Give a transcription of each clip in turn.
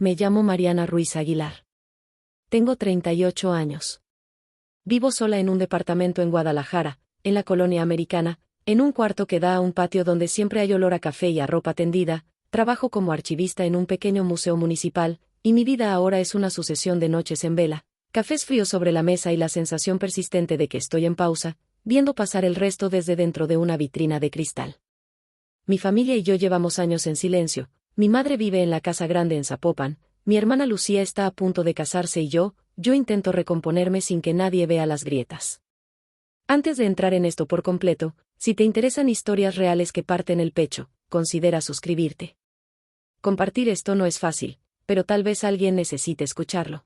Me llamo Mariana Ruiz Aguilar. Tengo 38 años. Vivo sola en un departamento en Guadalajara, en la colonia americana, en un cuarto que da a un patio donde siempre hay olor a café y a ropa tendida. Trabajo como archivista en un pequeño museo municipal, y mi vida ahora es una sucesión de noches en vela, cafés fríos sobre la mesa y la sensación persistente de que estoy en pausa, viendo pasar el resto desde dentro de una vitrina de cristal. Mi familia y yo llevamos años en silencio. Mi madre vive en la casa grande en Zapopan, mi hermana Lucía está a punto de casarse y yo intento recomponerme sin que nadie vea las grietas. Antes de entrar en esto por completo, si te interesan historias reales que parten el pecho, considera suscribirte. Compartir esto no es fácil, pero tal vez alguien necesite escucharlo.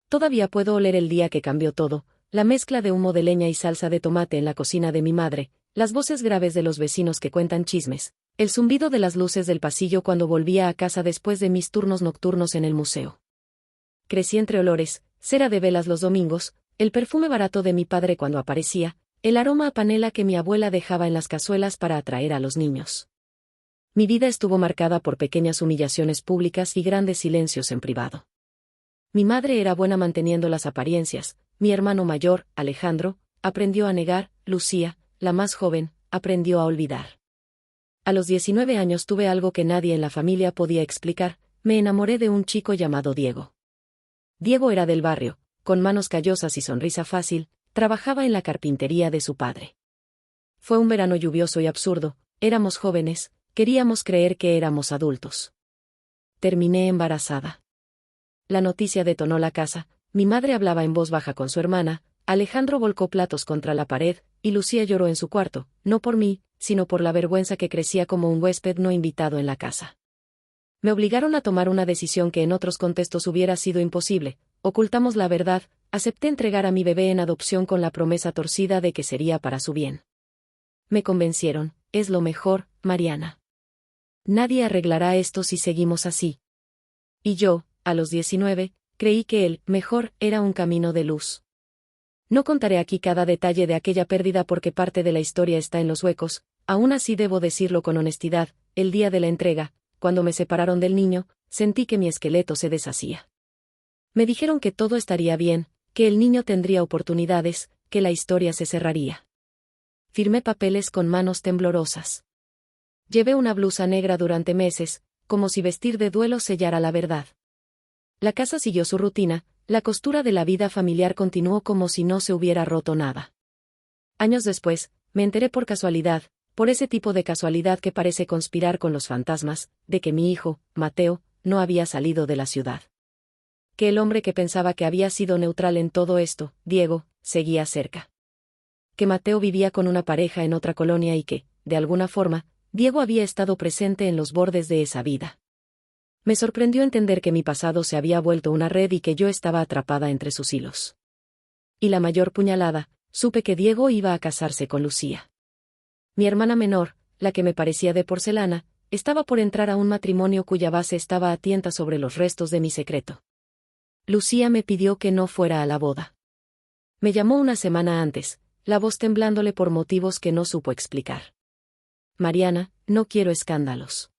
Todavía puedo oler el día que cambió todo, la mezcla de humo de leña y salsa de tomate en la cocina de mi madre, las voces graves de los vecinos que cuentan chismes, el zumbido de las luces del pasillo cuando volvía a casa después de mis turnos nocturnos en el museo. Crecí entre olores, cera de velas los domingos, el perfume barato de mi padre cuando aparecía, el aroma a panela que mi abuela dejaba en las cazuelas para atraer a los niños. Mi vida estuvo marcada por pequeñas humillaciones públicas y grandes silencios en privado. Mi madre era buena manteniendo las apariencias, mi hermano mayor, Alejandro, aprendió a negar, Lucía, la más joven, aprendió a olvidar. A los 19 años tuve algo que nadie en la familia podía explicar, me enamoré de un chico llamado Diego. Diego era del barrio, con manos callosas y sonrisa fácil, trabajaba en la carpintería de su padre. Fue un verano lluvioso y absurdo, éramos jóvenes, queríamos creer que éramos adultos. Terminé embarazada. La noticia detonó la casa, mi madre hablaba en voz baja con su hermana, Alejandro volcó platos contra la pared, y Lucía lloró en su cuarto, no por mí, sino por la vergüenza que crecía como un huésped no invitado en la casa. Me obligaron a tomar una decisión que en otros contextos hubiera sido imposible, ocultamos la verdad, acepté entregar a mi bebé en adopción con la promesa torcida de que sería para su bien. Me convencieron, es lo mejor, Mariana. Nadie arreglará esto si seguimos así. Y yo, a los 19, creí que el mejor era un camino de luz. No contaré aquí cada detalle de aquella pérdida porque parte de la historia está en los huecos, aún así debo decirlo con honestidad, el día de la entrega, cuando me separaron del niño, sentí que mi esqueleto se deshacía. Me dijeron que todo estaría bien, que el niño tendría oportunidades, que la historia se cerraría. Firmé papeles con manos temblorosas. Llevé una blusa negra durante meses, como si vestir de duelo sellara la verdad. La casa siguió su rutina, la costura de la vida familiar continuó como si no se hubiera roto nada. Años después, me enteré por casualidad, por ese tipo de casualidad que parece conspirar con los fantasmas, de que mi hijo, Mateo, no había salido de la ciudad. Que el hombre que pensaba que había sido neutral en todo esto, Diego, seguía cerca. Que Mateo vivía con una pareja en otra colonia y que, de alguna forma, Diego había estado presente en los bordes de esa vida. Me sorprendió entender que mi pasado se había vuelto una red y que yo estaba atrapada entre sus hilos. Y la mayor puñalada, supe que Diego iba a casarse con Lucía. Mi hermana menor, la que me parecía de porcelana, estaba por entrar a un matrimonio cuya base estaba a tientas sobre los restos de mi secreto. Lucía me pidió que no fuera a la boda. Me llamó una semana antes, la voz temblándole por motivos que no supo explicar. Mariana, no quiero escándalos.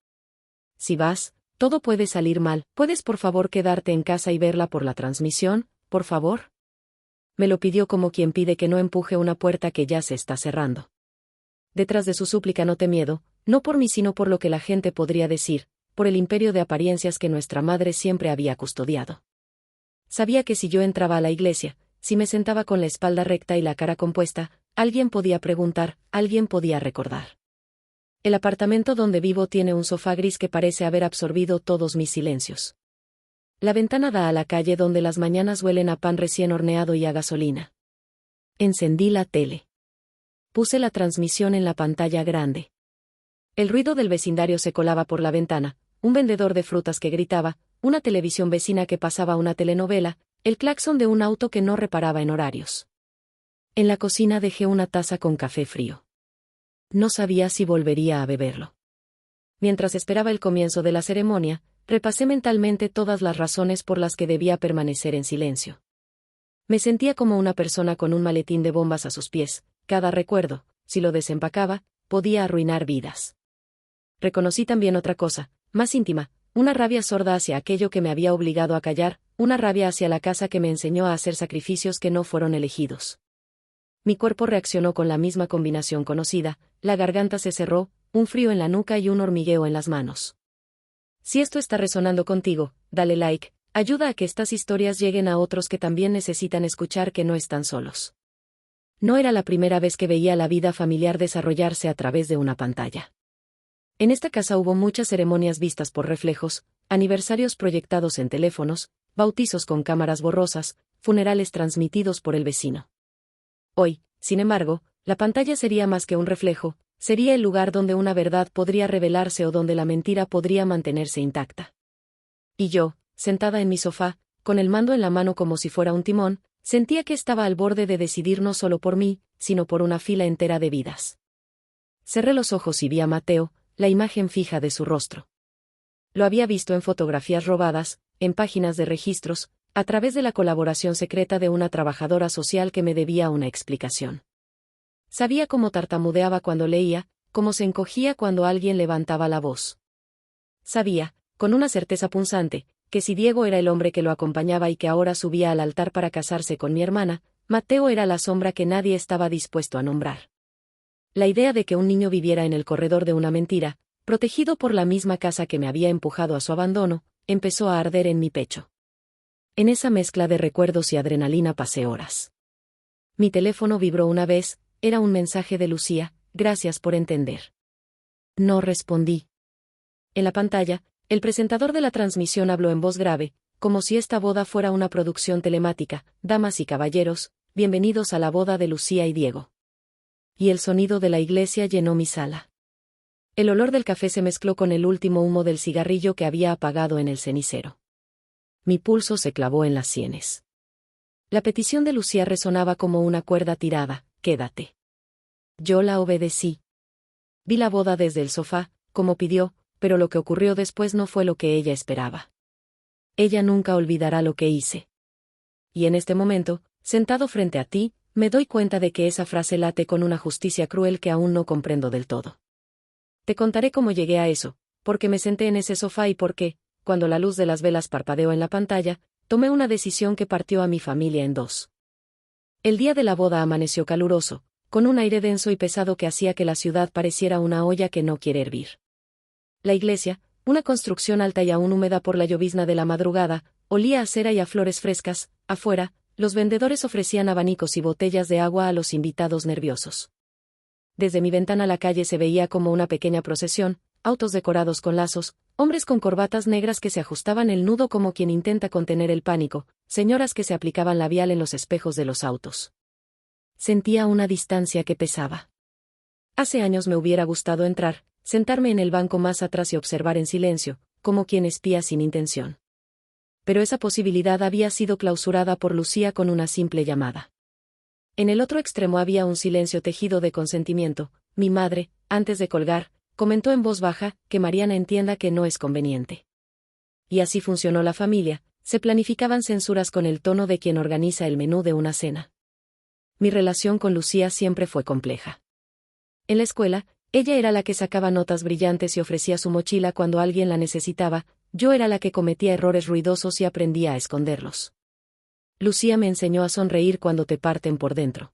Si vas, todo puede salir mal. ¿Puedes por favor quedarte en casa y verla por la transmisión, por favor? Me lo pidió como quien pide que no empuje una puerta que ya se está cerrando. Detrás de su súplica noté miedo, no por mí sino por lo que la gente podría decir, por el imperio de apariencias que nuestra madre siempre había custodiado. Sabía que si yo entraba a la iglesia, si me sentaba con la espalda recta y la cara compuesta, alguien podía preguntar, alguien podía recordar. El apartamento donde vivo tiene un sofá gris que parece haber absorbido todos mis silencios. La ventana da a la calle donde las mañanas huelen a pan recién horneado y a gasolina. Encendí la tele. Puse la transmisión en la pantalla grande. El ruido del vecindario se colaba por la ventana, un vendedor de frutas que gritaba, una televisión vecina que pasaba una telenovela, el claxon de un auto que no reparaba en horarios. En la cocina dejé una taza con café frío. No sabía si volvería a beberlo. Mientras esperaba el comienzo de la ceremonia, repasé mentalmente todas las razones por las que debía permanecer en silencio. Me sentía como una persona con un maletín de bombas a sus pies, cada recuerdo, si lo desempacaba, podía arruinar vidas. Reconocí también otra cosa, más íntima, una rabia sorda hacia aquello que me había obligado a callar, una rabia hacia la casa que me enseñó a hacer sacrificios que no fueron elegidos. Mi cuerpo reaccionó con la misma combinación conocida, la garganta se cerró, un frío en la nuca y un hormigueo en las manos. Si esto está resonando contigo, dale like, ayuda a que estas historias lleguen a otros que también necesitan escuchar que no están solos. No era la primera vez que veía la vida familiar desarrollarse a través de una pantalla. En esta casa hubo muchas ceremonias vistas por reflejos, aniversarios proyectados en teléfonos, bautizos con cámaras borrosas, funerales transmitidos por el vecino. Hoy, sin embargo, la pantalla sería más que un reflejo, sería el lugar donde una verdad podría revelarse o donde la mentira podría mantenerse intacta. Y yo, sentada en mi sofá, con el mando en la mano como si fuera un timón, sentía que estaba al borde de decidir no solo por mí, sino por una fila entera de vidas. Cerré los ojos y vi a Mateo, la imagen fija de su rostro. Lo había visto en fotografías robadas, en páginas de registros, a través de la colaboración secreta de una trabajadora social que me debía una explicación. Sabía cómo tartamudeaba cuando leía, cómo se encogía cuando alguien levantaba la voz. Sabía, con una certeza punzante, que si Diego era el hombre que lo acompañaba y que ahora subía al altar para casarse con mi hermana, Mateo era la sombra que nadie estaba dispuesto a nombrar. La idea de que un niño viviera en el corredor de una mentira, protegido por la misma casa que me había empujado a su abandono, empezó a arder en mi pecho. En esa mezcla de recuerdos y adrenalina pasé horas. Mi teléfono vibró una vez, era un mensaje de Lucía, gracias por entender. No respondí. En la pantalla, el presentador de la transmisión habló en voz grave, como si esta boda fuera una producción telemática: damas y caballeros, bienvenidos a la boda de Lucía y Diego. Y el sonido de la iglesia llenó mi sala. El olor del café se mezcló con el último humo del cigarrillo que había apagado en el cenicero. Mi pulso se clavó en las sienes. La petición de Lucía resonaba como una cuerda tirada: quédate. Yo la obedecí. Vi la boda desde el sofá, como pidió, pero lo que ocurrió después no fue lo que ella esperaba. Ella nunca olvidará lo que hice. Y en este momento, sentado frente a ti, me doy cuenta de que esa frase late con una justicia cruel que aún no comprendo del todo. Te contaré cómo llegué a eso, porque me senté en ese sofá y por qué, cuando la luz de las velas parpadeó en la pantalla, tomé una decisión que partió a mi familia en dos. El día de la boda amaneció caluroso, con un aire denso y pesado que hacía que la ciudad pareciera una olla que no quiere hervir. La iglesia, una construcción alta y aún húmeda por la llovizna de la madrugada, olía a cera y a flores frescas. Afuera, los vendedores ofrecían abanicos y botellas de agua a los invitados nerviosos. Desde mi ventana la calle se veía como una pequeña procesión: autos decorados con lazos, hombres con corbatas negras que se ajustaban el nudo como quien intenta contener el pánico, señoras que se aplicaban labial en los espejos de los autos. Sentía una distancia que pesaba. Hace años me hubiera gustado entrar, sentarme en el banco más atrás y observar en silencio, como quien espía sin intención. Pero esa posibilidad había sido clausurada por Lucía con una simple llamada. En el otro extremo había un silencio tejido de consentimiento. Mi madre, antes de colgar, comentó en voz baja: que Mariana entienda que no es conveniente. Y así funcionó la familia: se planificaban censuras con el tono de quien organiza el menú de una cena. Mi relación con Lucía siempre fue compleja. En la escuela, ella era la que sacaba notas brillantes y ofrecía su mochila cuando alguien la necesitaba. Yo era la que cometía errores ruidosos y aprendía a esconderlos. Lucía me enseñó a sonreír cuando te parten por dentro.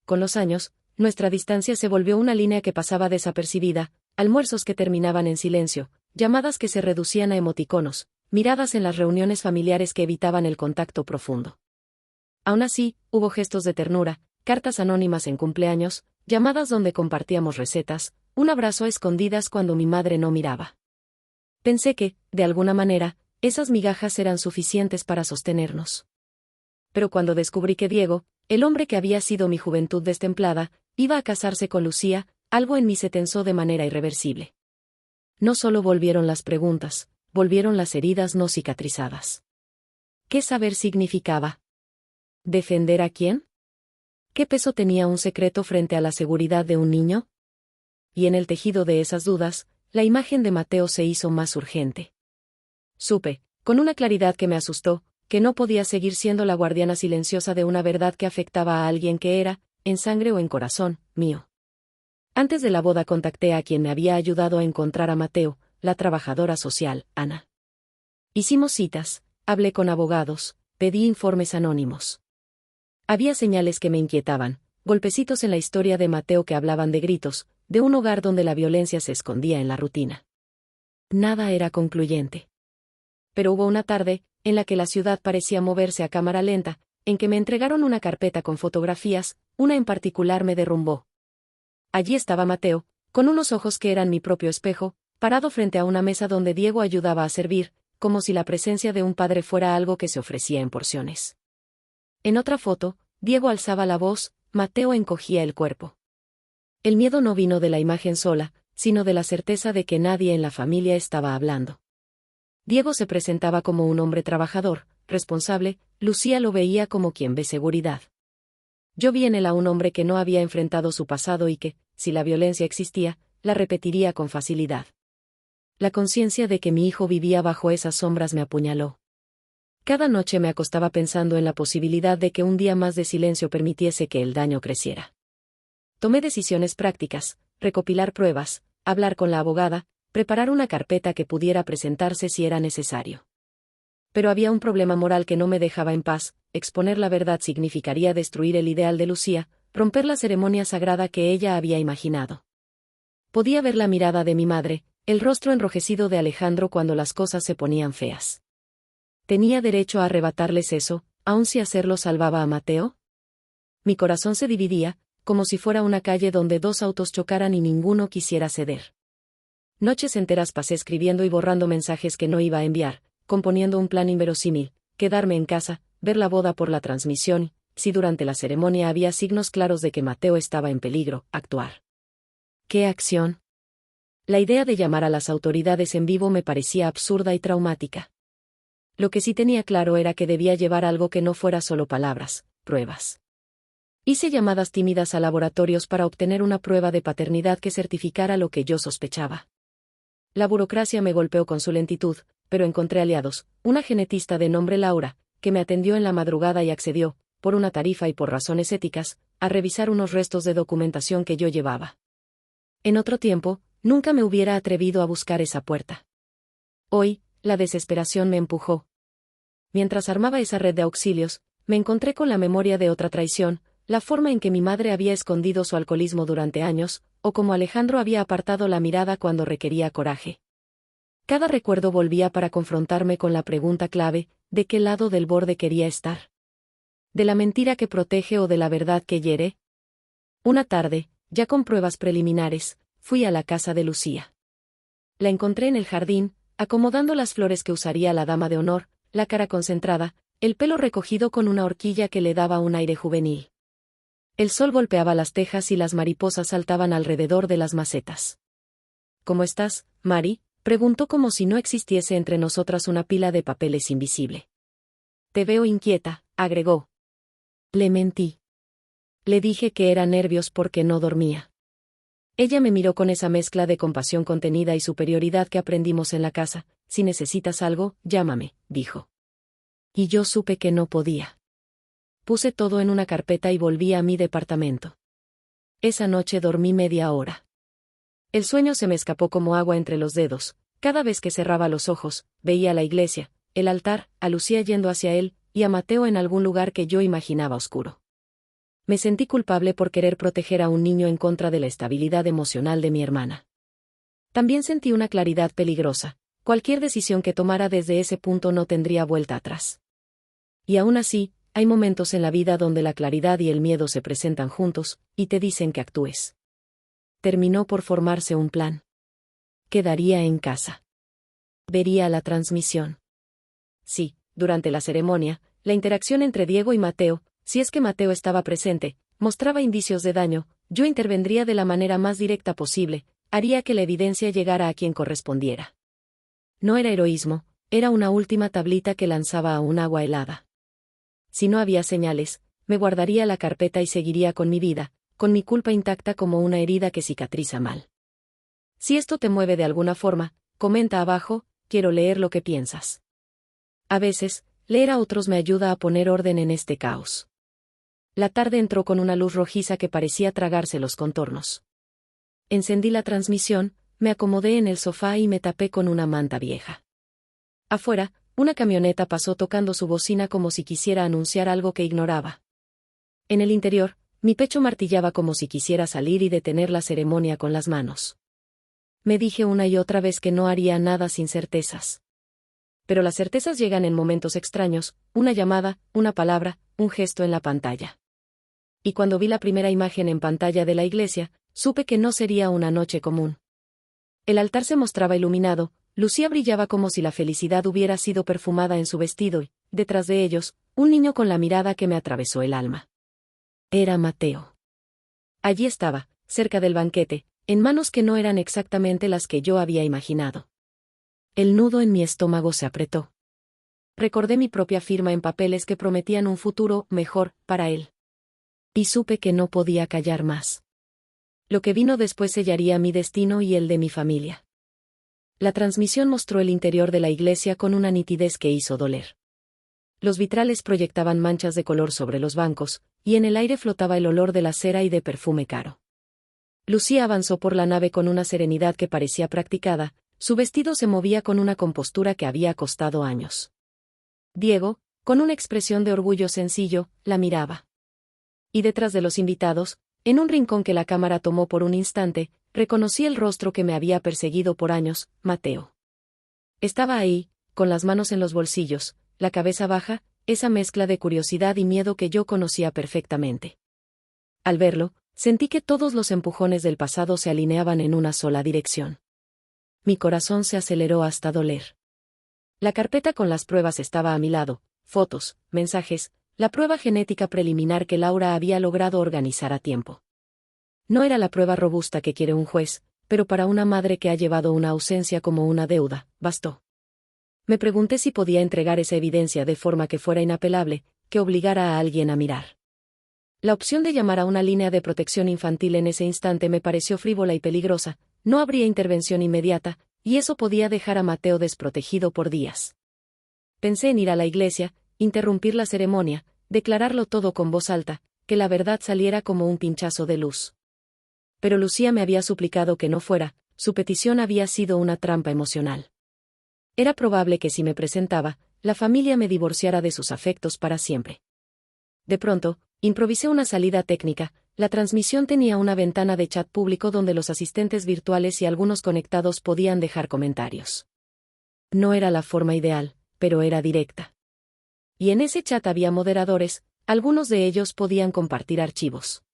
Con los años, nuestra distancia se volvió una línea que pasaba desapercibida: almuerzos que terminaban en silencio, llamadas que se reducían a emoticonos, miradas en las reuniones familiares que evitaban el contacto profundo. Aún así, hubo gestos de ternura, cartas anónimas en cumpleaños, llamadas donde compartíamos recetas, un abrazo a escondidas cuando mi madre no miraba. Pensé que, de alguna manera, esas migajas eran suficientes para sostenernos. Pero cuando descubrí que Diego, el hombre que había sido mi juventud destemplada, iba a casarse con Lucía, algo en mí se tensó de manera irreversible. No solo volvieron las preguntas, volvieron las heridas no cicatrizadas. ¿Qué saber significaba? ¿Defender a quién? ¿Qué peso tenía un secreto frente a la seguridad de un niño? Y en el tejido de esas dudas, la imagen de Mateo se hizo más urgente. Supe, con una claridad que me asustó, que no podía seguir siendo la guardiana silenciosa de una verdad que afectaba a alguien que era, en sangre o en corazón, mío. Antes de la boda contacté a quien me había ayudado a encontrar a Mateo, la trabajadora social, Ana. Hicimos citas, hablé con abogados, pedí informes anónimos. Había señales que me inquietaban, golpecitos en la historia de Mateo que hablaban de gritos, de un hogar donde la violencia se escondía en la rutina. Nada era concluyente. Pero hubo una tarde, en la que la ciudad parecía moverse a cámara lenta, en que me entregaron una carpeta con fotografías, una en particular me derrumbó. Allí estaba Mateo, con unos ojos que eran mi propio espejo, parado frente a una mesa donde Diego ayudaba a servir, como si la presencia de un padre fuera algo que se ofrecía en porciones. En otra foto, Diego alzaba la voz, Mateo encogía el cuerpo. El miedo no vino de la imagen sola, sino de la certeza de que nadie en la familia estaba hablando. Diego se presentaba como un hombre trabajador, responsable, Lucía lo veía como quien ve seguridad. Yo vi en él a un hombre que no había enfrentado su pasado y que, si la violencia existía, la repetiría con facilidad. La conciencia de que mi hijo vivía bajo esas sombras me apuñaló. Cada noche me acostaba pensando en la posibilidad de que un día más de silencio permitiese que el daño creciera. Tomé decisiones prácticas, recopilar pruebas, hablar con la abogada, preparar una carpeta que pudiera presentarse si era necesario. Pero había un problema moral que no me dejaba en paz: exponer la verdad significaría destruir el ideal de Lucía, romper la ceremonia sagrada que ella había imaginado. Podía ver la mirada de mi madre, el rostro enrojecido de Alejandro cuando las cosas se ponían feas. ¿Tenía derecho a arrebatarles eso, aun si hacerlo salvaba a Mateo? Mi corazón se dividía, como si fuera una calle donde dos autos chocaran y ninguno quisiera ceder. Noches enteras pasé escribiendo y borrando mensajes que no iba a enviar, componiendo un plan inverosímil: quedarme en casa, ver la boda por la transmisión, si durante la ceremonia había signos claros de que Mateo estaba en peligro, actuar. ¿Qué acción? La idea de llamar a las autoridades en vivo me parecía absurda y traumática. Lo que sí tenía claro era que debía llevar algo que no fuera solo palabras, pruebas. Hice llamadas tímidas a laboratorios para obtener una prueba de paternidad que certificara lo que yo sospechaba. La burocracia me golpeó con su lentitud, pero encontré aliados: una genetista de nombre Laura, que me atendió en la madrugada y accedió, por una tarifa y por razones éticas, a revisar unos restos de documentación que yo llevaba. En otro tiempo, nunca me hubiera atrevido a buscar esa puerta. Hoy, la desesperación me empujó. Mientras armaba esa red de auxilios, me encontré con la memoria de otra traición: la forma en que mi madre había escondido su alcoholismo durante años, o cómo Alejandro había apartado la mirada cuando requería coraje. Cada recuerdo volvía para confrontarme con la pregunta clave: ¿de qué lado del borde quería estar? ¿De la mentira que protege o de la verdad que hiere? Una tarde, ya con pruebas preliminares, fui a la casa de Lucía. La encontré en el jardín, acomodando las flores que usaría la dama de honor, la cara concentrada, el pelo recogido con una horquilla que le daba un aire juvenil. El sol golpeaba las tejas y las mariposas saltaban alrededor de las macetas. ¿Cómo estás, Mari?, preguntó como si no existiese entre nosotras una pila de papeles invisible. Te veo inquieta, agregó. Le mentí. Le dije que era nervios porque no dormía. Ella me miró con esa mezcla de compasión contenida y superioridad que aprendimos en la casa. Si necesitas algo, llámame, dijo. Y yo supe que no podía. Puse todo en una carpeta y volví a mi departamento. Esa noche dormí media hora. El sueño se me escapó como agua entre los dedos. Cada vez que cerraba los ojos, veía la iglesia, el altar, a Lucía yendo hacia él, y a Mateo en algún lugar que yo imaginaba oscuro. Me sentí culpable por querer proteger a un niño en contra de la estabilidad emocional de mi hermana. También sentí una claridad peligrosa: cualquier decisión que tomara desde ese punto no tendría vuelta atrás. Y aún así, hay momentos en la vida donde la claridad y el miedo se presentan juntos, y te dicen que actúes. Terminó por formarse un plan. Quedaría en casa. Vería la transmisión. Sí, durante la ceremonia, la interacción entre Diego y Mateo, si es que Mateo estaba presente, mostraba indicios de daño. Yo intervendría de la manera más directa posible, haría que la evidencia llegara a quien correspondiera. No era heroísmo, era una última tablita que lanzaba a un agua helada. Si no había señales, me guardaría la carpeta y seguiría con mi vida, con mi culpa intacta como una herida que cicatriza mal. Si esto te mueve de alguna forma, comenta abajo, quiero leer lo que piensas. A veces, leer a otros me ayuda a poner orden en este caos. La tarde entró con una luz rojiza que parecía tragarse los contornos. Encendí la transmisión, me acomodé en el sofá y me tapé con una manta vieja. Afuera, una camioneta pasó tocando su bocina como si quisiera anunciar algo que ignoraba. En el interior, mi pecho martillaba como si quisiera salir y detener la ceremonia con las manos. Me dije una y otra vez que no haría nada sin certezas. Pero las certezas llegan en momentos extraños, una llamada, una palabra, un gesto en la pantalla. Y cuando vi la primera imagen en pantalla de la iglesia, supe que no sería una noche común. El altar se mostraba iluminado, Lucía brillaba como si la felicidad hubiera sido perfumada en su vestido y, detrás de ellos, un niño con la mirada que me atravesó el alma. Era Mateo. Allí estaba, cerca del banquete, en manos que no eran exactamente las que yo había imaginado. El nudo en mi estómago se apretó. Recordé mi propia firma en papeles que prometían un futuro mejor para él. Y supe que no podía callar más. Lo que vino después sellaría mi destino y el de mi familia. La transmisión mostró el interior de la iglesia con una nitidez que hizo doler. Los vitrales proyectaban manchas de color sobre los bancos, y en el aire flotaba el olor de la cera y de perfume caro. Lucía avanzó por la nave con una serenidad que parecía practicada, su vestido se movía con una compostura que había costado años. Diego, con una expresión de orgullo sencillo, la miraba. Y detrás de los invitados, en un rincón que la cámara tomó por un instante, reconocí el rostro que me había perseguido por años, Mateo. Estaba ahí, con las manos en los bolsillos, la cabeza baja, esa mezcla de curiosidad y miedo que yo conocía perfectamente. Al verlo, sentí que todos los empujones del pasado se alineaban en una sola dirección. Mi corazón se aceleró hasta doler. La carpeta con las pruebas estaba a mi lado, fotos, mensajes, la prueba genética preliminar que Laura había logrado organizar a tiempo. No era la prueba robusta que quiere un juez, pero para una madre que ha llevado una ausencia como una deuda, bastó. Me pregunté si podía entregar esa evidencia de forma que fuera inapelable, que obligara a alguien a mirar. La opción de llamar a una línea de protección infantil en ese instante me pareció frívola y peligrosa, no habría intervención inmediata, y eso podía dejar a Mateo desprotegido por días. Pensé en ir a la iglesia, interrumpir la ceremonia, declararlo todo con voz alta, que la verdad saliera como un pinchazo de luz. Pero Lucía me había suplicado que no fuera, su petición había sido una trampa emocional. Era probable que si me presentaba, la familia me divorciara de sus afectos para siempre. De pronto, improvisé una salida técnica, la transmisión tenía una ventana de chat público donde los asistentes virtuales y algunos conectados podían dejar comentarios. No era la forma ideal, pero era directa. Y en ese chat había moderadores, algunos de ellos podían compartir archivos.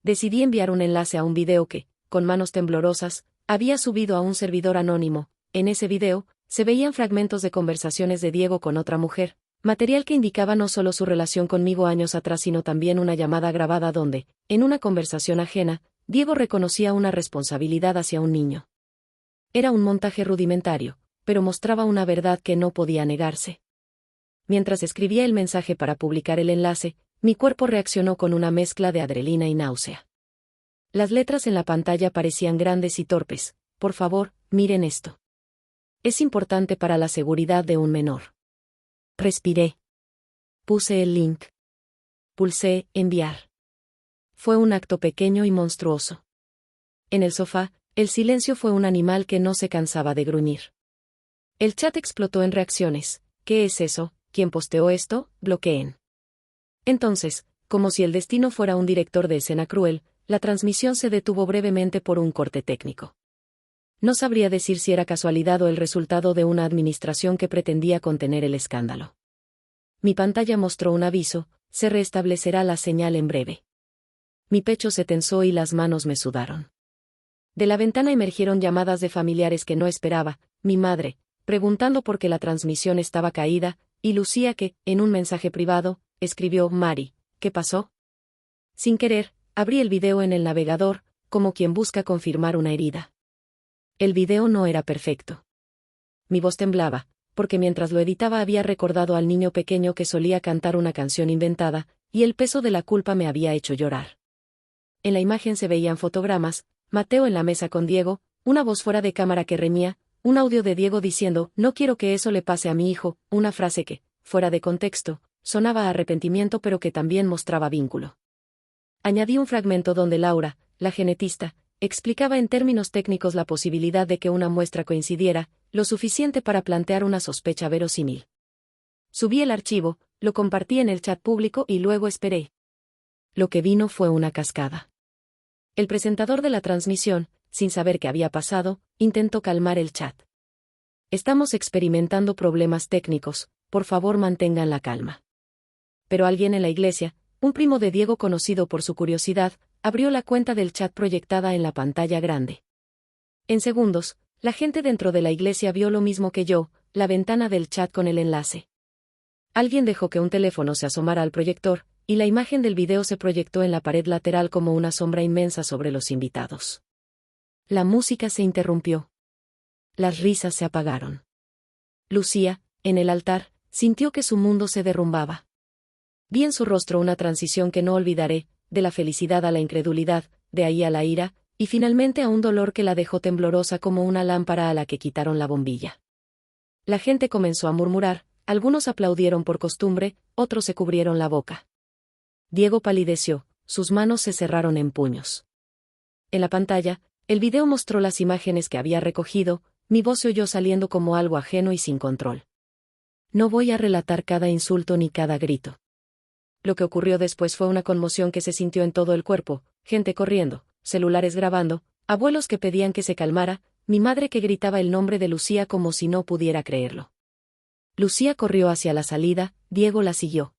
Decidí enviar un enlace a un video que, con manos temblorosas, había subido a un servidor anónimo. En ese video, se veían fragmentos de conversaciones de Diego con otra mujer, material que indicaba no solo su relación conmigo años atrás sino también una llamada grabada donde, en una conversación ajena, Diego reconocía una responsabilidad hacia un niño. Era un montaje rudimentario, pero mostraba una verdad que no podía negarse. Mientras escribía el mensaje para publicar el enlace, mi cuerpo reaccionó con una mezcla de adrenalina y náusea. Las letras en la pantalla parecían grandes y torpes. Por favor, miren esto. Es importante para la seguridad de un menor. Respiré. Puse el link. Pulsé enviar. Fue un acto pequeño y monstruoso. En el sofá, el silencio fue un animal que no se cansaba de gruñir. El chat explotó en reacciones. ¿Qué es eso? ¿Quién posteó esto? Bloqueen. Entonces, como si el destino fuera un director de escena cruel, la transmisión se detuvo brevemente por un corte técnico. No sabría decir si era casualidad o el resultado de una administración que pretendía contener el escándalo. Mi pantalla mostró un aviso: se restablecerá la señal en breve. Mi pecho se tensó y las manos me sudaron. De la ventana emergieron llamadas de familiares que no esperaba, mi madre, preguntando por qué la transmisión estaba caída, y Lucía que, en un mensaje privado, escribió: Mari, ¿qué pasó? Sin querer, abrí el video en el navegador, como quien busca confirmar una herida. El video no era perfecto. Mi voz temblaba, porque mientras lo editaba había recordado al niño pequeño que solía cantar una canción inventada, y el peso de la culpa me había hecho llorar. En la imagen se veían fotogramas, Mateo en la mesa con Diego, una voz fuera de cámara que reñía, un audio de Diego diciendo: no quiero que eso le pase a mi hijo, una frase que, fuera de contexto, sonaba a arrepentimiento pero que también mostraba vínculo. Añadí un fragmento donde Laura, la genetista, explicaba en términos técnicos la posibilidad de que una muestra coincidiera, lo suficiente para plantear una sospecha verosímil. Subí el archivo, lo compartí en el chat público y luego esperé. Lo que vino fue una cascada. El presentador de la transmisión, sin saber qué había pasado, intentó calmar el chat. Estamos experimentando problemas técnicos, por favor mantengan la calma. Pero alguien en la iglesia, un primo de Diego conocido por su curiosidad, abrió la cuenta del chat proyectada en la pantalla grande. En segundos, la gente dentro de la iglesia vio lo mismo que yo, la ventana del chat con el enlace. Alguien dejó que un teléfono se asomara al proyector, y la imagen del video se proyectó en la pared lateral como una sombra inmensa sobre los invitados. La música se interrumpió. Las risas se apagaron. Lucía, en el altar, sintió que su mundo se derrumbaba. Vi en su rostro una transición que no olvidaré, de la felicidad a la incredulidad, de ahí a la ira, y finalmente a un dolor que la dejó temblorosa como una lámpara a la que quitaron la bombilla. La gente comenzó a murmurar, algunos aplaudieron por costumbre, otros se cubrieron la boca. Diego palideció, sus manos se cerraron en puños. En la pantalla, el video mostró las imágenes que había recogido, mi voz se oyó saliendo como algo ajeno y sin control. No voy a relatar cada insulto ni cada grito. Lo que ocurrió después fue una conmoción que se sintió en todo el cuerpo, gente corriendo, celulares grabando, abuelos que pedían que se calmara, mi madre que gritaba el nombre de Lucía como si no pudiera creerlo. Lucía corrió hacia la salida, Diego la siguió.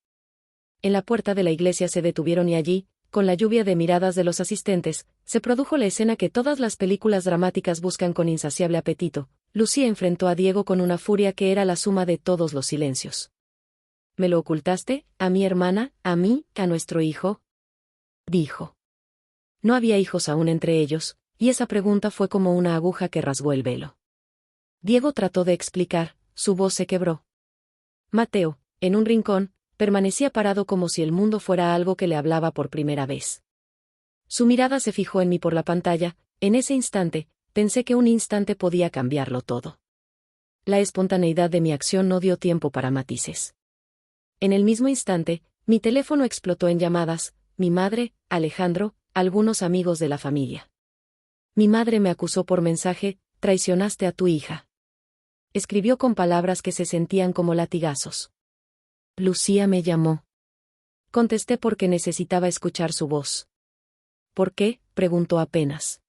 En la puerta de la iglesia se detuvieron y allí, con la lluvia de miradas de los asistentes, se produjo la escena que todas las películas dramáticas buscan con insaciable apetito. Lucía enfrentó a Diego con una furia que era la suma de todos los silencios. ¿Me lo ocultaste, a mi hermana, a mí, a nuestro hijo?, dijo. No había hijos aún entre ellos, y esa pregunta fue como una aguja que rasgó el velo. Diego trató de explicar, su voz se quebró. Mateo, en un rincón, permanecía parado como si el mundo fuera algo que le hablaba por primera vez. Su mirada se fijó en mí por la pantalla, en ese instante, pensé que un instante podía cambiarlo todo. La espontaneidad de mi acción no dio tiempo para matices. En el mismo instante, mi teléfono explotó en llamadas, mi madre, Alejandro, algunos amigos de la familia. Mi madre me acusó por mensaje, traicionaste a tu hija. Escribió con palabras que se sentían como latigazos. Lucía me llamó. Contesté porque necesitaba escuchar su voz. ¿Por qué?, preguntó apenas.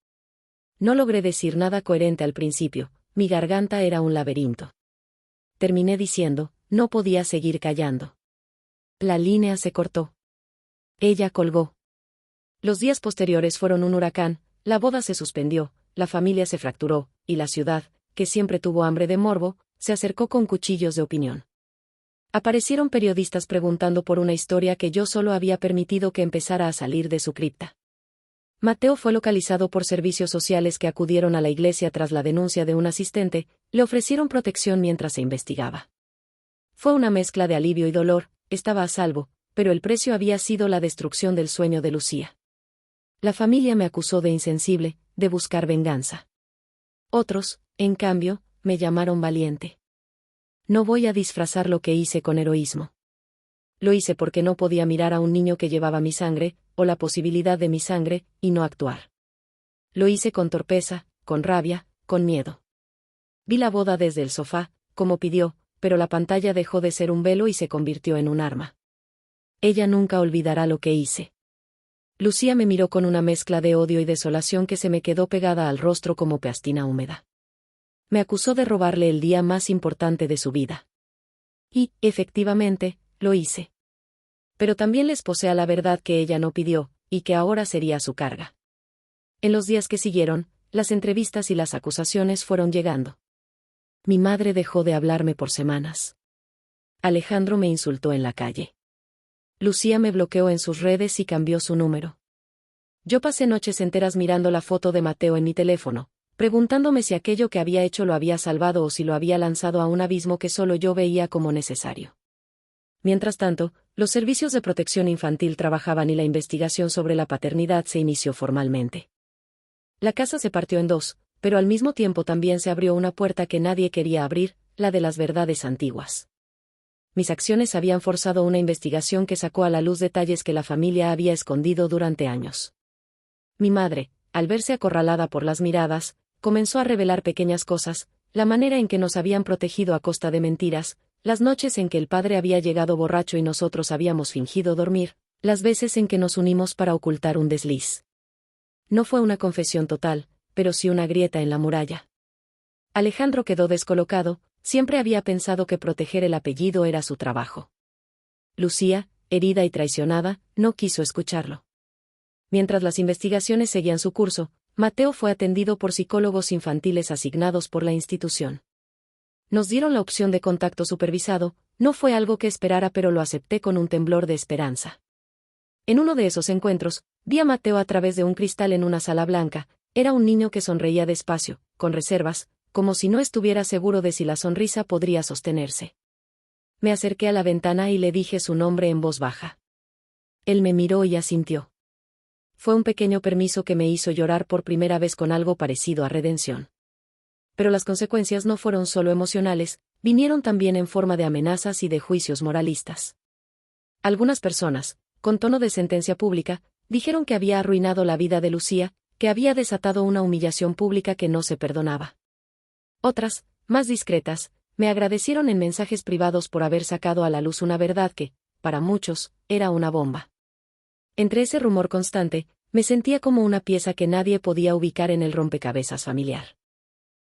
No logré decir nada coherente al principio, mi garganta era un laberinto. Terminé diciendo, no podía seguir callando. La línea se cortó. Ella colgó. Los días posteriores fueron un huracán, la boda se suspendió, la familia se fracturó, y la ciudad, que siempre tuvo hambre de morbo, se acercó con cuchillos de opinión. Aparecieron periodistas preguntando por una historia que yo solo había permitido que empezara a salir de su cripta. Mateo fue localizado por servicios sociales que acudieron a la iglesia tras la denuncia de un asistente, le ofrecieron protección mientras se investigaba. Fue una mezcla de alivio y dolor, estaba a salvo, pero el precio había sido la destrucción del sueño de Lucía. La familia me acusó de insensible, de buscar venganza. Otros, en cambio, me llamaron valiente. No voy a disfrazar lo que hice con heroísmo. Lo hice porque no podía mirar a un niño que llevaba mi sangre, o la posibilidad de mi sangre, y no actuar. Lo hice con torpeza, con rabia, con miedo. Vi la boda desde el sofá, como pidió, pero la pantalla dejó de ser un velo y se convirtió en un arma. Ella nunca olvidará lo que hice. Lucía me miró con una mezcla de odio y desolación que se me quedó pegada al rostro como peastina húmeda. Me acusó de robarle el día más importante de su vida. Y, efectivamente, lo hice. Pero también le esposé a la verdad que ella no pidió, y que ahora sería su carga. En los días que siguieron, las entrevistas y las acusaciones fueron llegando. Mi madre dejó de hablarme por semanas. Alejandro me insultó en la calle. Lucía me bloqueó en sus redes y cambió su número. Yo pasé noches enteras mirando la foto de Mateo en mi teléfono, preguntándome si aquello que había hecho lo había salvado o si lo había lanzado a un abismo que solo yo veía como necesario. Mientras tanto, los servicios de protección infantil trabajaban y la investigación sobre la paternidad se inició formalmente. La casa se partió en dos, pero al mismo tiempo también se abrió una puerta que nadie quería abrir, la de las verdades antiguas. Mis acciones habían forzado una investigación que sacó a la luz detalles que la familia había escondido durante años. Mi madre, al verse acorralada por las miradas, comenzó a revelar pequeñas cosas, la manera en que nos habían protegido a costa de mentiras, las noches en que el padre había llegado borracho y nosotros habíamos fingido dormir, las veces en que nos unimos para ocultar un desliz. No fue una confesión total, pero sí una grieta en la muralla. Alejandro quedó descolocado, siempre había pensado que proteger el apellido era su trabajo. Lucía, herida y traicionada, no quiso escucharlo. Mientras las investigaciones seguían su curso, Mateo fue atendido por psicólogos infantiles asignados por la institución. Nos dieron la opción de contacto supervisado, no fue algo que esperara, pero lo acepté con un temblor de esperanza. En uno de esos encuentros, vi a Mateo a través de un cristal en una sala blanca. Era un niño que sonreía despacio, con reservas, como si no estuviera seguro de si la sonrisa podría sostenerse. Me acerqué a la ventana y le dije su nombre en voz baja. Él me miró y asintió. Fue un pequeño permiso que me hizo llorar por primera vez con algo parecido a redención. Pero las consecuencias no fueron solo emocionales, vinieron también en forma de amenazas y de juicios moralistas. Algunas personas, con tono de sentencia pública, dijeron que había arruinado la vida de Lucía, que había desatado una humillación pública que no se perdonaba. Otras, más discretas, me agradecieron en mensajes privados por haber sacado a la luz una verdad que, para muchos, era una bomba. Entre ese rumor constante, me sentía como una pieza que nadie podía ubicar en el rompecabezas familiar.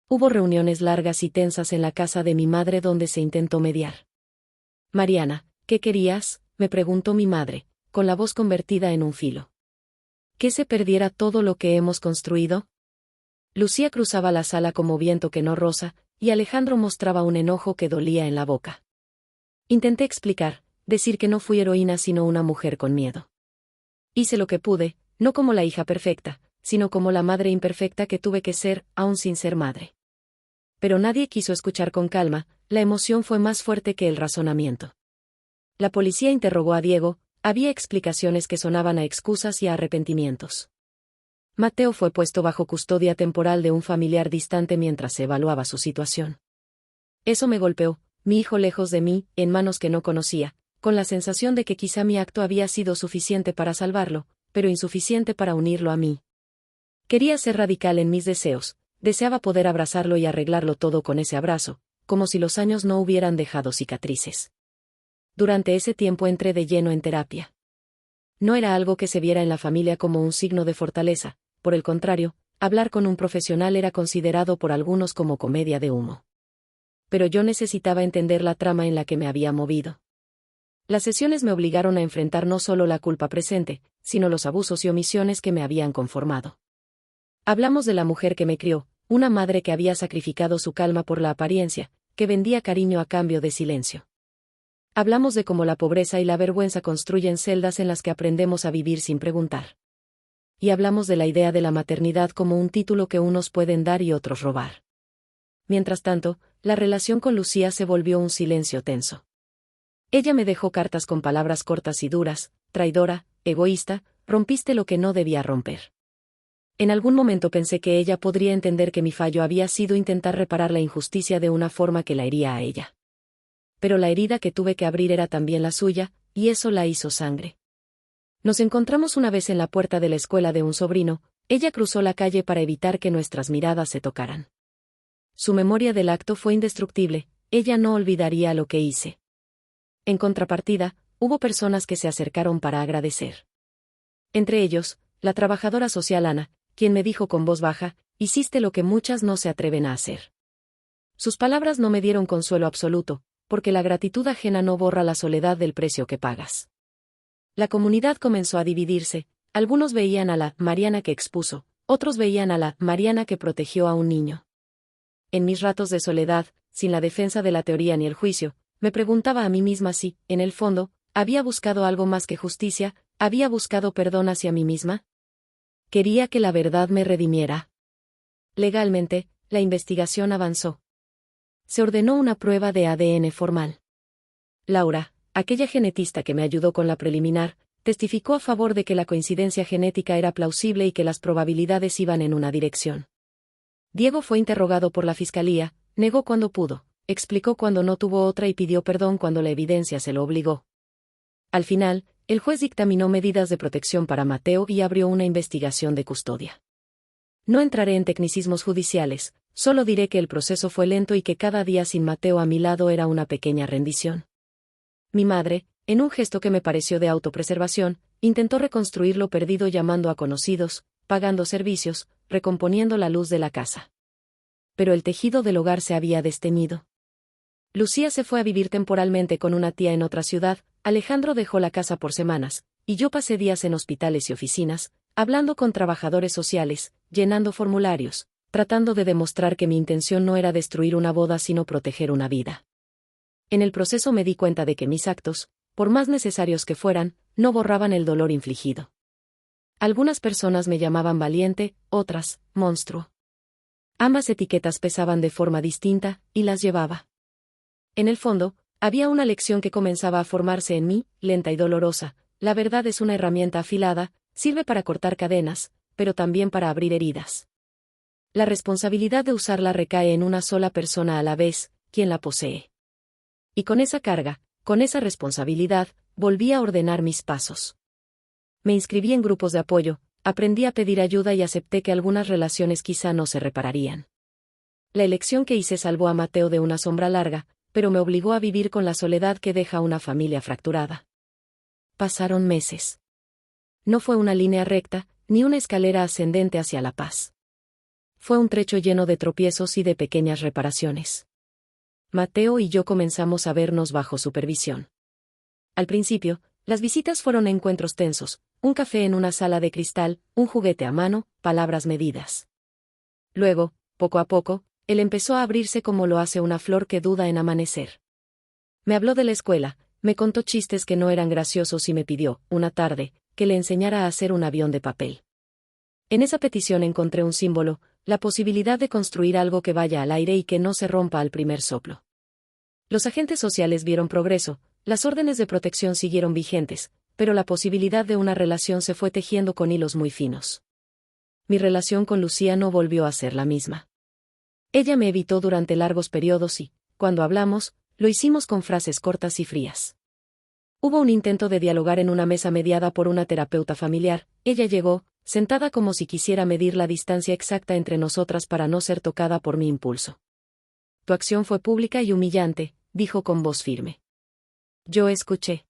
Hubo reuniones largas y tensas en la casa de mi madre donde se intentó mediar. Mariana, ¿qué querías?, me preguntó mi madre, con la voz convertida en un filo. ¿Que se perdiera todo lo que hemos construido? Lucía cruzaba la sala como viento que no roza, y Alejandro mostraba un enojo que dolía en la boca. Intenté explicar, decir que no fui heroína sino una mujer con miedo. Hice lo que pude, no como la hija perfecta, sino como la madre imperfecta que tuve que ser, aún sin ser madre. Pero nadie quiso escuchar con calma, la emoción fue más fuerte que el razonamiento. La policía interrogó a Diego, había explicaciones que sonaban a excusas y a arrepentimientos. Mateo fue puesto bajo custodia temporal de un familiar distante mientras se evaluaba su situación. Eso me golpeó, mi hijo lejos de mí, en manos que no conocía, con la sensación de que quizá mi acto había sido suficiente para salvarlo, pero insuficiente para unirlo a mí. Quería ser radical en mis deseos, deseaba poder abrazarlo y arreglarlo todo con ese abrazo, como si los años no hubieran dejado cicatrices. Durante ese tiempo entré de lleno en terapia. No era algo que se viera en la familia como un signo de fortaleza, por el contrario, hablar con un profesional era considerado por algunos como comedia de humo. Pero yo necesitaba entender la trama en la que me había movido. Las sesiones me obligaron a enfrentar no solo la culpa presente, sino los abusos y omisiones que me habían conformado. Hablamos de la mujer que me crió, una madre que había sacrificado su calma por la apariencia, que vendía cariño a cambio de silencio. Hablamos de cómo la pobreza y la vergüenza construyen celdas en las que aprendemos a vivir sin preguntar. Y hablamos de la idea de la maternidad como un título que unos pueden dar y otros robar. Mientras tanto, la relación con Lucía se volvió un silencio tenso. Ella me dejó cartas con palabras cortas y duras: traidora, egoísta, rompiste lo que no debía romper. En algún momento pensé que ella podría entender que mi fallo había sido intentar reparar la injusticia de una forma que la hería a ella. Pero la herida que tuve que abrir era también la suya, y eso la hizo sangre. Nos encontramos una vez en la puerta de la escuela de un sobrino, ella cruzó la calle para evitar que nuestras miradas se tocaran. Su memoria del acto fue indestructible, ella no olvidaría lo que hice. En contrapartida, hubo personas que se acercaron para agradecer. Entre ellos, la trabajadora social Ana, quien me dijo con voz baja: hiciste lo que muchas no se atreven a hacer. Sus palabras no me dieron consuelo absoluto, porque la gratitud ajena no borra la soledad del precio que pagas. La comunidad comenzó a dividirse, algunos veían a la Mariana que expuso, otros veían a la Mariana que protegió a un niño. En mis ratos de soledad, sin la defensa de la teoría ni el juicio, me preguntaba a mí misma si, en el fondo, había buscado algo más que justicia, había buscado perdón hacia mí misma. Quería que la verdad me redimiera. Legalmente, la investigación avanzó. Se ordenó una prueba de ADN formal. Laura, aquella genetista que me ayudó con la preliminar, testificó a favor de que la coincidencia genética era plausible y que las probabilidades iban en una dirección. Diego fue interrogado por la fiscalía, negó cuando pudo, explicó cuando no tuvo otra y pidió perdón cuando la evidencia se lo obligó. Al final, el juez dictaminó medidas de protección para Mateo y abrió una investigación de custodia. No entraré en tecnicismos judiciales, solo diré que el proceso fue lento y que cada día sin Mateo a mi lado era una pequeña rendición. Mi madre, en un gesto que me pareció de autopreservación, intentó reconstruir lo perdido llamando a conocidos, pagando servicios, recomponiendo la luz de la casa. Pero el tejido del hogar se había desteñido. Lucía se fue a vivir temporalmente con una tía en otra ciudad, Alejandro dejó la casa por semanas, y yo pasé días en hospitales y oficinas, hablando con trabajadores sociales, llenando formularios, tratando de demostrar que mi intención no era destruir una boda sino proteger una vida. En el proceso me di cuenta de que mis actos, por más necesarios que fueran, no borraban el dolor infligido. Algunas personas me llamaban valiente, otras, monstruo. Ambas etiquetas pesaban de forma distinta, y las llevaba. En el fondo, había una lección que comenzaba a formarse en mí, lenta y dolorosa. La verdad es una herramienta afilada, sirve para cortar cadenas, pero también para abrir heridas. La responsabilidad de usarla recae en una sola persona a la vez, quien la posee. Y con esa carga, con esa responsabilidad, volví a ordenar mis pasos. Me inscribí en grupos de apoyo, aprendí a pedir ayuda y acepté que algunas relaciones quizá no se repararían. La elección que hice salvó a Mateo de una sombra larga, pero me obligó a vivir con la soledad que deja una familia fracturada. Pasaron meses. No fue una línea recta, ni una escalera ascendente hacia la paz. Fue un trecho lleno de tropiezos y de pequeñas reparaciones. Mateo y yo comenzamos a vernos bajo supervisión. Al principio, las visitas fueron encuentros tensos, un café en una sala de cristal, un juguete a mano, palabras medidas. Luego, poco a poco, él empezó a abrirse como lo hace una flor que duda en amanecer. Me habló de la escuela, me contó chistes que no eran graciosos y me pidió, una tarde, que le enseñara a hacer un avión de papel. En esa petición encontré un símbolo, la posibilidad de construir algo que vaya al aire y que no se rompa al primer soplo. Los agentes sociales vieron progreso, las órdenes de protección siguieron vigentes, pero la posibilidad de una relación se fue tejiendo con hilos muy finos. Mi relación con Lucía no volvió a ser la misma. Ella me evitó durante largos periodos y, cuando hablamos, lo hicimos con frases cortas y frías. Hubo un intento de dialogar en una mesa mediada por una terapeuta familiar. Ella llegó, sentada como si quisiera medir la distancia exacta entre nosotras para no ser tocada por mi impulso. Tu acción fue pública y humillante, dijo con voz firme. Yo escuché.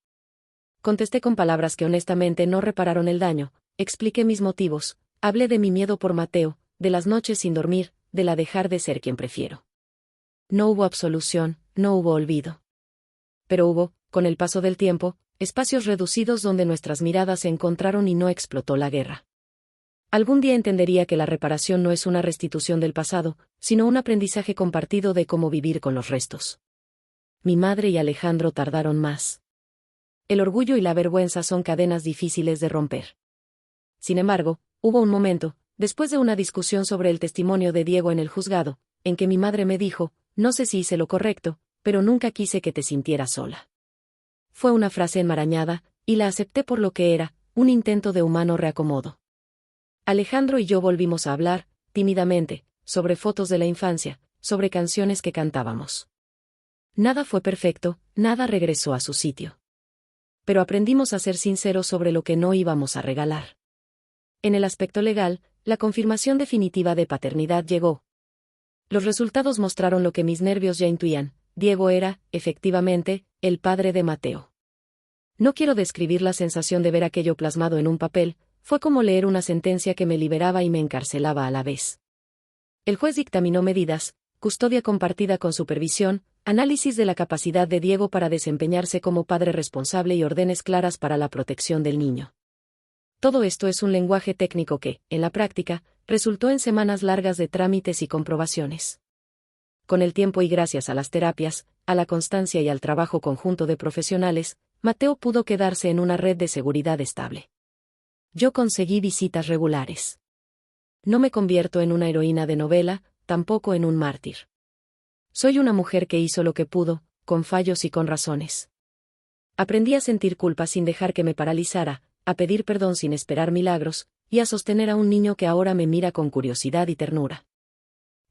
Contesté con palabras que honestamente no repararon el daño, expliqué mis motivos, hablé de mi miedo por Mateo, de las noches sin dormir, de la dejar de ser quien prefiero. No hubo absolución, no hubo olvido. Pero hubo, con el paso del tiempo, espacios reducidos donde nuestras miradas se encontraron y no explotó la guerra. Algún día entendería que la reparación no es una restitución del pasado, sino un aprendizaje compartido de cómo vivir con los restos. Mi madre y Alejandro tardaron más. El orgullo y la vergüenza son cadenas difíciles de romper. Sin embargo, hubo un momento, después de una discusión sobre el testimonio de Diego en el juzgado, en que mi madre me dijo, no sé si hice lo correcto, pero nunca quise que te sintieras sola. Fue una frase enmarañada, y la acepté por lo que era, un intento de humano reacomodo. Alejandro y yo volvimos a hablar, tímidamente, sobre fotos de la infancia, sobre canciones que cantábamos. Nada fue perfecto, nada regresó a su sitio. Pero aprendimos a ser sinceros sobre lo que no íbamos a regalar. En el aspecto legal, la confirmación definitiva de paternidad llegó. Los resultados mostraron lo que mis nervios ya intuían. Diego era, efectivamente, el padre de Mateo. No quiero describir la sensación de ver aquello plasmado en un papel, fue como leer una sentencia que me liberaba y me encarcelaba a la vez. El juez dictaminó medidas, custodia compartida con supervisión, análisis de la capacidad de Diego para desempeñarse como padre responsable y órdenes claras para la protección del niño. Todo esto es un lenguaje técnico que, en la práctica, resultó en semanas largas de trámites y comprobaciones. Con el tiempo y gracias a las terapias, a la constancia y al trabajo conjunto de profesionales, Mateo pudo quedarse en una red de seguridad estable. Yo conseguí visitas regulares. No me convierto en una heroína de novela, tampoco en un mártir. Soy una mujer que hizo lo que pudo, con fallos y con razones. Aprendí a sentir culpa sin dejar que me paralizara, a pedir perdón sin esperar milagros, y a sostener a un niño que ahora me mira con curiosidad y ternura.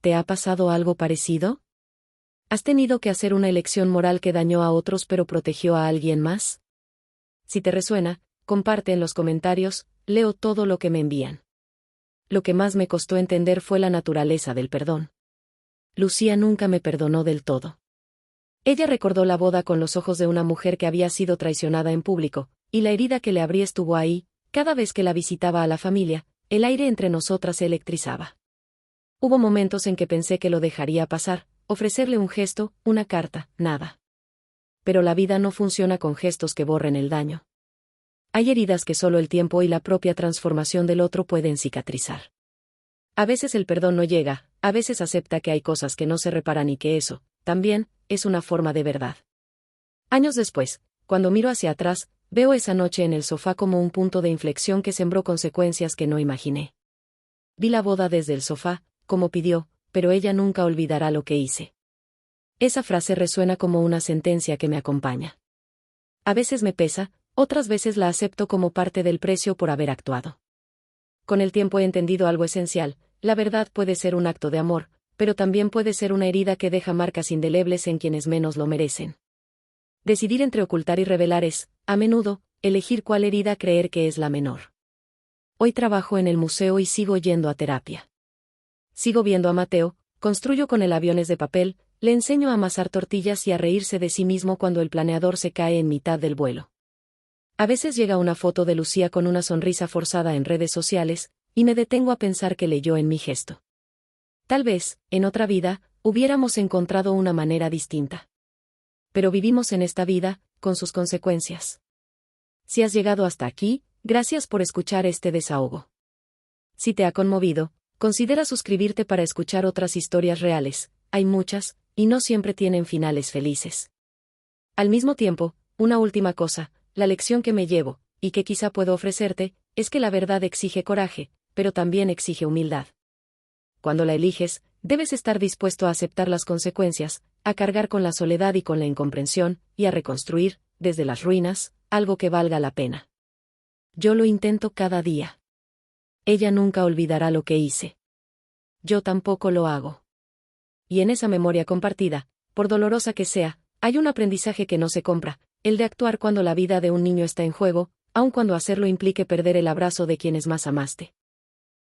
¿Te ha pasado algo parecido? ¿Has tenido que hacer una elección moral que dañó a otros pero protegió a alguien más? Si te resuena, comparte en los comentarios, leo todo lo que me envían. Lo que más me costó entender fue la naturaleza del perdón. Lucía nunca me perdonó del todo. Ella recordó la boda con los ojos de una mujer que había sido traicionada en público, y la herida que le abrí estuvo ahí. Cada vez que la visitaba a la familia, el aire entre nosotras se electrizaba. Hubo momentos en que pensé que lo dejaría pasar, ofrecerle un gesto, una carta, nada. Pero la vida no funciona con gestos que borren el daño. Hay heridas que solo el tiempo y la propia transformación del otro pueden cicatrizar. A veces el perdón no llega, a veces acepta que hay cosas que no se reparan y que eso, también, es una forma de verdad. Años después, cuando miro hacia atrás, veo esa noche en el sofá como un punto de inflexión que sembró consecuencias que no imaginé. Vi la boda desde el sofá, como pidió, pero ella nunca olvidará lo que hice. Esa frase resuena como una sentencia que me acompaña. A veces me pesa, otras veces la acepto como parte del precio por haber actuado. Con el tiempo he entendido algo esencial: la verdad puede ser un acto de amor, pero también puede ser una herida que deja marcas indelebles en quienes menos lo merecen. Decidir entre ocultar y revelar es, a menudo, elegir cuál herida creer que es la menor. Hoy trabajo en el museo y sigo yendo a terapia. Sigo viendo a Mateo, construyo con él aviones de papel, le enseño a amasar tortillas y a reírse de sí mismo cuando el planeador se cae en mitad del vuelo. A veces llega una foto de Lucía con una sonrisa forzada en redes sociales, y me detengo a pensar que leyó en mi gesto. Tal vez, en otra vida, hubiéramos encontrado una manera distinta. Pero vivimos en esta vida, con sus consecuencias. Si has llegado hasta aquí, gracias por escuchar este desahogo. Si te ha conmovido, considera suscribirte para escuchar otras historias reales. Hay muchas, y no siempre tienen finales felices. Al mismo tiempo, una última cosa, la lección que me llevo, y que quizá puedo ofrecerte, es que la verdad exige coraje, pero también exige humildad. Cuando la eliges, debes estar dispuesto a aceptar las consecuencias, a cargar con la soledad y con la incomprensión, y a reconstruir, desde las ruinas, algo que valga la pena. Yo lo intento cada día. Ella nunca olvidará lo que hice. Yo tampoco lo hago. Y en esa memoria compartida, por dolorosa que sea, hay un aprendizaje que no se compra, el de actuar cuando la vida de un niño está en juego, aun cuando hacerlo implique perder el abrazo de quienes más amaste.